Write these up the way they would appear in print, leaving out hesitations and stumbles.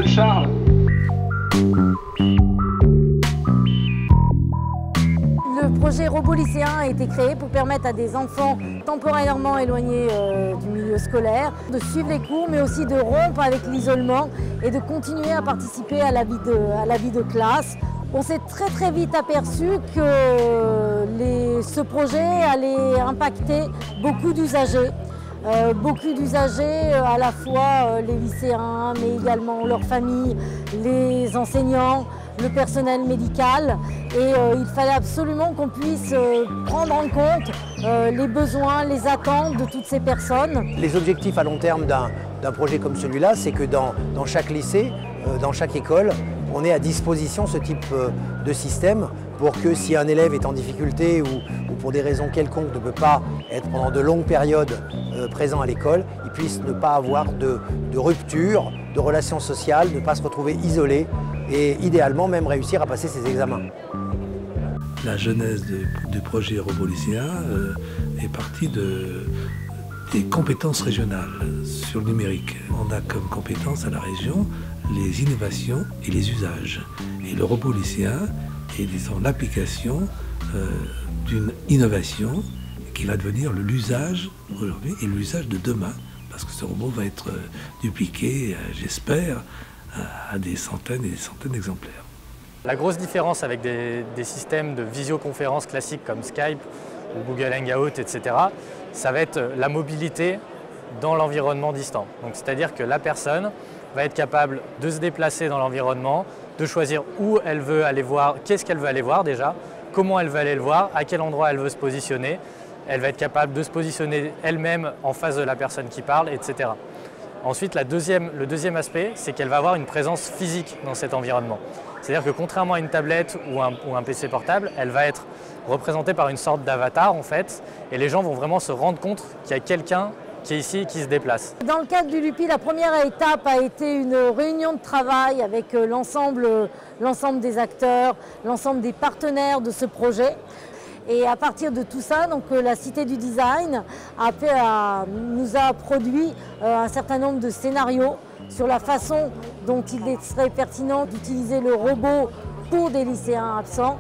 s'appelle Charles. Le projet Robot Lycéen a été créé pour permettre à des enfants temporairement éloignés du milieu scolaire de suivre les cours, mais aussi de rompre avec l'isolement et de continuer à participer à la vie de classe. On s'est très vite aperçu que ce projet allait impacter beaucoup d'usagers. À la fois les lycéens, mais également leurs familles, les enseignants, le personnel médical. Et il fallait absolument qu'on puisse prendre en compte les besoins, les attentes de toutes ces personnes. Les objectifs à long terme d'un projet comme celui-là, c'est que dans chaque lycée, dans chaque école, on ait à disposition ce type de système pour que si un élève est en difficulté ou pour des raisons quelconques ne peut pas être pendant de longues périodes présent à l'école, il puisse ne pas avoir de rupture, de relations sociales, ne pas se retrouver isolé et idéalement même réussir à passer ses examens. La genèse du projet Robot Lycéen est partie des compétences régionales sur le numérique. On a comme compétence à la région les innovations et les usages. Et le robot lycéen est, disons, l'application d'une innovation qui va devenir l'usage aujourd'hui et l'usage de demain, parce que ce robot va être dupliqué, j'espère, à des centaines et des centaines d'exemplaires. La grosse différence avec des systèmes de visioconférence classiques comme Skype ou Google Hangout, etc., ça va être la mobilité dans l'environnement distant. Donc, c'est-à-dire que la personne va être capable de se déplacer dans l'environnement, de choisir où elle veut aller voir, qu'est-ce qu'elle veut aller voir déjà, comment elle veut aller le voir, à quel endroit elle veut se positionner. Elle va être capable de se positionner elle-même en face de la personne qui parle, etc. Ensuite, le deuxième aspect, c'est qu'elle va avoir une présence physique dans cet environnement. C'est-à-dire que contrairement à une tablette ou un PC portable, elle va être représentée par une sorte d'avatar en fait, et les gens vont vraiment se rendre compte qu'il y a quelqu'un qui est ici et qui se déplace. Dans le cadre du LUPI, la première étape a été une réunion de travail avec l'ensemble des acteurs, l'ensemble des partenaires de ce projet. Et à partir de tout ça, donc, la Cité du Design nous a produit un certain nombre de scénarios sur la façon dont il serait pertinent d'utiliser le robot pour des lycéens absents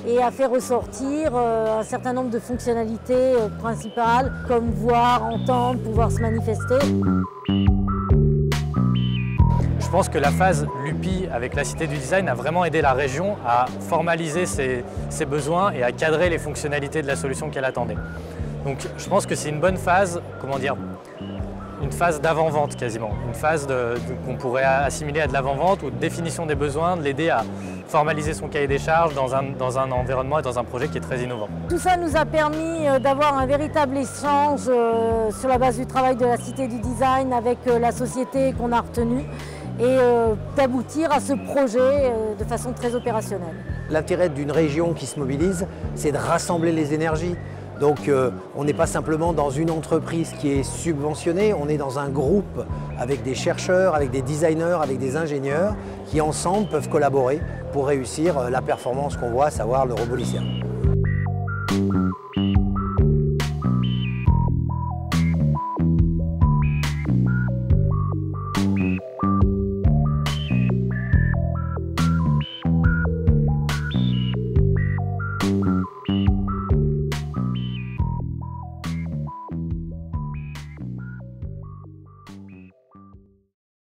et a fait ressortir un certain nombre de fonctionnalités principales comme voir, entendre, pouvoir se manifester. Je pense que la phase LUPI avec la Cité du Design a vraiment aidé la région à formaliser ses besoins et à cadrer les fonctionnalités de la solution qu'elle attendait. Donc je pense que c'est une bonne phase, une phase d'avant-vente quasiment, une phase qu'on pourrait assimiler à de l'avant-vente ou de définition des besoins, de l'aider à formaliser son cahier des charges dans un environnement et dans un projet qui est très innovant. Tout ça nous a permis d'avoir un véritable échange sur la base du travail de la Cité du Design avec la société qu'on a retenue et d'aboutir à ce projet de façon très opérationnelle. L'intérêt d'une région qui se mobilise, c'est de rassembler les énergies. Donc on n'est pas simplement dans une entreprise qui est subventionnée, on est dans un groupe avec des chercheurs, avec des designers, avec des ingénieurs qui ensemble peuvent collaborer pour réussir la performance qu'on voit, à savoir le robot lycéen.